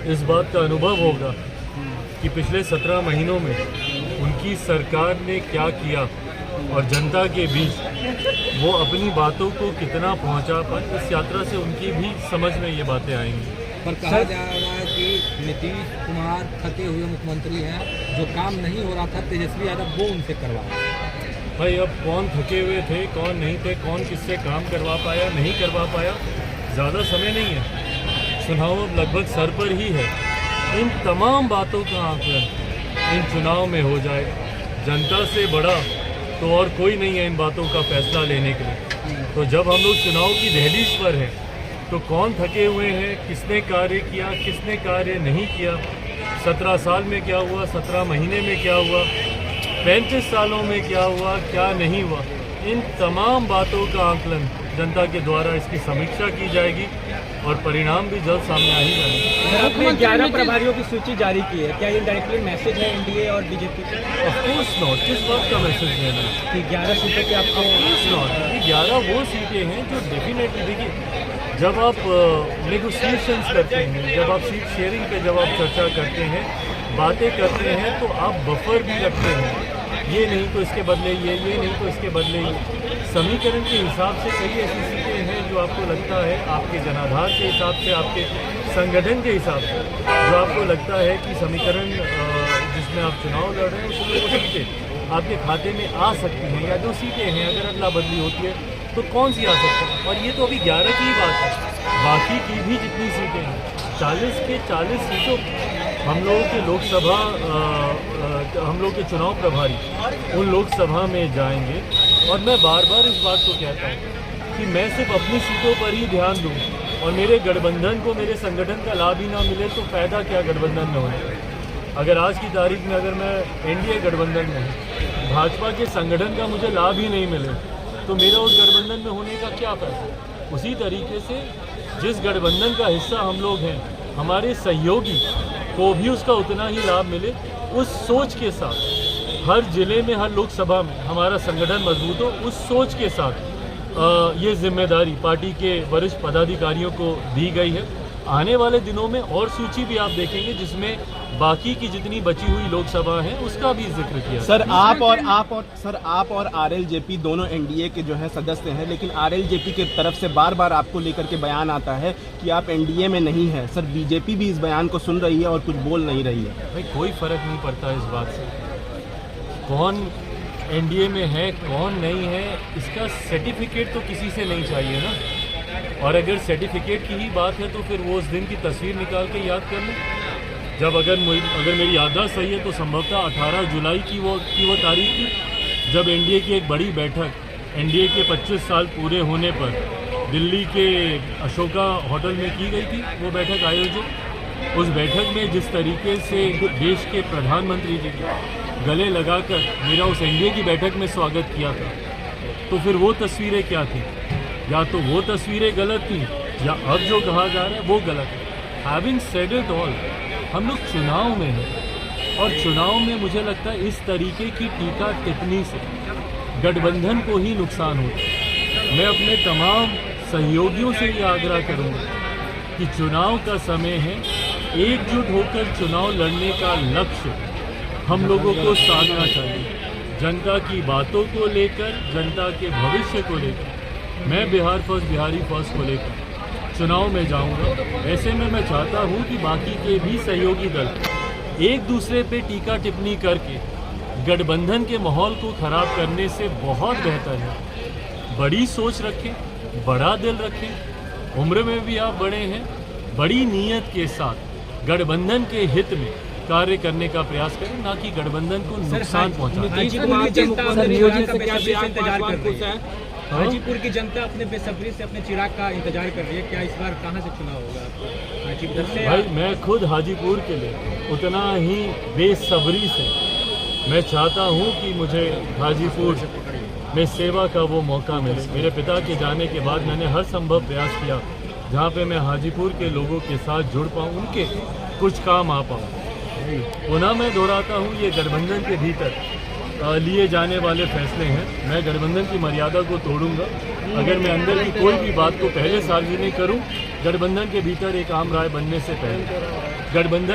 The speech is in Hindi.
इस बात का अनुभव होगा कि पिछले 17 महीनों में उनकी सरकार ने क्या किया और जनता के बीच वो अपनी बातों को कितना पहुंचा पाए। इस यात्रा से उनकी भी समझ में ये बातें आएंगी। पर कहा जा रहा है कि नीतीश कुमार थके हुए मुख्यमंत्री हैं, जो काम नहीं हो रहा था तेजस्वी यादव वो उनसे करवाया। भाई अब कौन थके हुए थे, कौन नहीं थे, कौन किससे काम करवा पाया, नहीं करवा पाया, ज़्यादा समय नहीं है। चुनाव अब लगभग सर पर ही है। इन तमाम बातों का आकलन इन चुनाव में हो जाए। जनता से बड़ा तो और कोई नहीं है इन बातों का फैसला लेने के लिए। तो जब हम लोग चुनाव की दहलीज पर हैं तो कौन थके हुए हैं, किसने कार्य किया, किसने कार्य नहीं किया, 17 साल में क्या हुआ, 17 महीने में क्या हुआ, 35 सालों में क्या हुआ, क्या नहीं हुआ, इन तमाम बातों का आकलन जनता के द्वारा इसकी समीक्षा की जाएगी और परिणाम भी जल्द सामने आ ही जाएंगे। आपने 11 प्रभारियों की सूची जारी की है, क्या ये डायरेक्टली मैसेज है एनडीए और बीजेपी को? Of course not. किस बात का मैसेज देना कि 11 सीटों पे आपको? Of course not. ये 11 वो सीटें हैं जो डेफिनेटली, देखिए जब आप नेगोशिएशंस करते हैं, जब आप सीट शेयरिंग पे जब आप चर्चा करते हैं, बातें करते हैं, तो आप बफर भी रखते हैं। ये नहीं तो इसके बदले ये नहीं तो इसके बदले ये। समीकरण के हिसाब से कई ऐसी सीटें हैं जो आपको लगता है आपके जनाधार के हिसाब से, आपके संगठन के हिसाब से, जो आपको लगता है कि समीकरण जिसमें आप चुनाव लड़ रहे हैं उसमें वो सीटें आपके खाते में आ सकती हैं, या जो सीटें हैं अगर अदला बदली होती है तो कौन सी आ सकती है। और ये तो अभी 11 की ही बात है, बाकी की भी जितनी सीटें हैं 40 के 40 सीटों हम लोगों के लोकसभा हम लोग के चुनाव प्रभारी उन लोकसभा में जाएंगे। और मैं बार बार इस बात को कहता हूँ कि मैं सिर्फ अपनी सीटों पर ही ध्यान दूँ और मेरे गठबंधन को, मेरे संगठन का लाभ ही ना मिले तो फ़ायदा क्या गठबंधन में होने का। अगर आज की तारीख में अगर मैं एनडीए गठबंधन में हूँ, भाजपा के संगठन का मुझे लाभ ही नहीं मिले तो मेरा उस गठबंधन में होने का क्या फ़ायदा। उसी तरीके से जिस गठबंधन का हिस्सा हम लोग हैं, हमारे सहयोगी को भी उसका उतना ही लाभ मिले, उस सोच के साथ हर जिले में, हर लोकसभा में हमारा संगठन मजबूत हो, उस सोच के साथ ये जिम्मेदारी पार्टी के वरिष्ठ पदाधिकारियों को दी गई है। आने वाले दिनों में और सूची भी आप देखेंगे जिसमें बाकी की जितनी बची हुई लोकसभा है उसका भी जिक्र किया। सर आप और आरएलजेपी दोनों एनडीए के जो है सदस्य हैं, लेकिन आरएलजेपी की तरफ से बार बार आपको लेकर के बयान आता है कि आप एनडीए में नहीं हैं। सर बीजेपी भी इस बयान को सुन रही है और कुछ बोल नहीं रही है। भाई कोई फर्क नहीं पड़ता इस बात से, कौन एनडीए में है कौन नहीं है, इसका सर्टिफिकेट तो किसी से नहीं चाहिए ना। और अगर सर्टिफिकेट की ही बात है तो फिर वो उस दिन की तस्वीर निकाल के याद कर लें, जब अगर मेरी याददाश्त सही है तो संभवतः 18 जुलाई की वो तारीख थी जब एनडीए की एक बड़ी बैठक, एनडीए के 25 साल पूरे होने पर दिल्ली के अशोका होटल में की गई थी वो बैठक आयोजित। उस बैठक में जिस तरीके से देश के प्रधानमंत्री जी गले लगाकर मेरा उस एनडीए की बैठक में स्वागत किया था, तो फिर वो तस्वीरें क्या थी? या तो वो तस्वीरें गलत थी या अब जो कहा जा रहा है वो गलत है। हैविंग सेड इट ऑल, हम लोग चुनाव में हैं और चुनाव में मुझे लगता है इस तरीके की टीका टिप्पणी से गठबंधन को ही नुकसान होता है। मैं अपने तमाम सहयोगियों से ये आग्रह करूँगा कि चुनाव का समय है, एकजुट होकर चुनाव लड़ने का लक्ष्य हम लोगों को साधना चाहिए। जनता की बातों को लेकर, जनता के भविष्य को लेकर मैं बिहार फर्स्ट, बिहारी फर्स्ट को लेकर चुनाव में जाऊंगा। ऐसे में मैं चाहता हूं कि बाकी के भी सहयोगी दल एक दूसरे पे टीका टिप्पणी करके गठबंधन के माहौल को खराब करने से बहुत बेहतर है बड़ी सोच रखें, बड़ा दिल रखें, उम्र में भी आप बड़े हैं, बड़ी नीयत के साथ गठबंधन के हित में कार्य करने का प्रयास करें, ना कि गठबंधन को नुकसान पहुंचाएं। हाजीपुर की जनता अपने बेसब्री से अपने चिराग का इंतजार कर रही है, क्या इस बार कहां से चुनाव होगा हाजीपुर से? भाई मैं खुद हाजीपुर के लिए उतना ही बेसब्री से मैं चाहता हूं कि मुझे हाजीपुर में सेवा का वो मौका मिले। मेरे पिता के जाने के बाद मैंने हर संभव प्रयास किया जहां पे मैं हाजीपुर के लोगों के साथ जुड़ पाऊँ, उनके कुछ काम आ पाऊँ। पुनः मैं दोहराता हूँ, ये गठबंधन के भीतर लिए जाने वाले फैसले हैं। मैं गठबंधन की मर्यादा को तोड़ूंगा अगर मैं अंदर की कोई भी बात को पहले सार्वजनिक करूं, गठबंधन के भीतर एक आम राय बनने से पहले। गठबंधन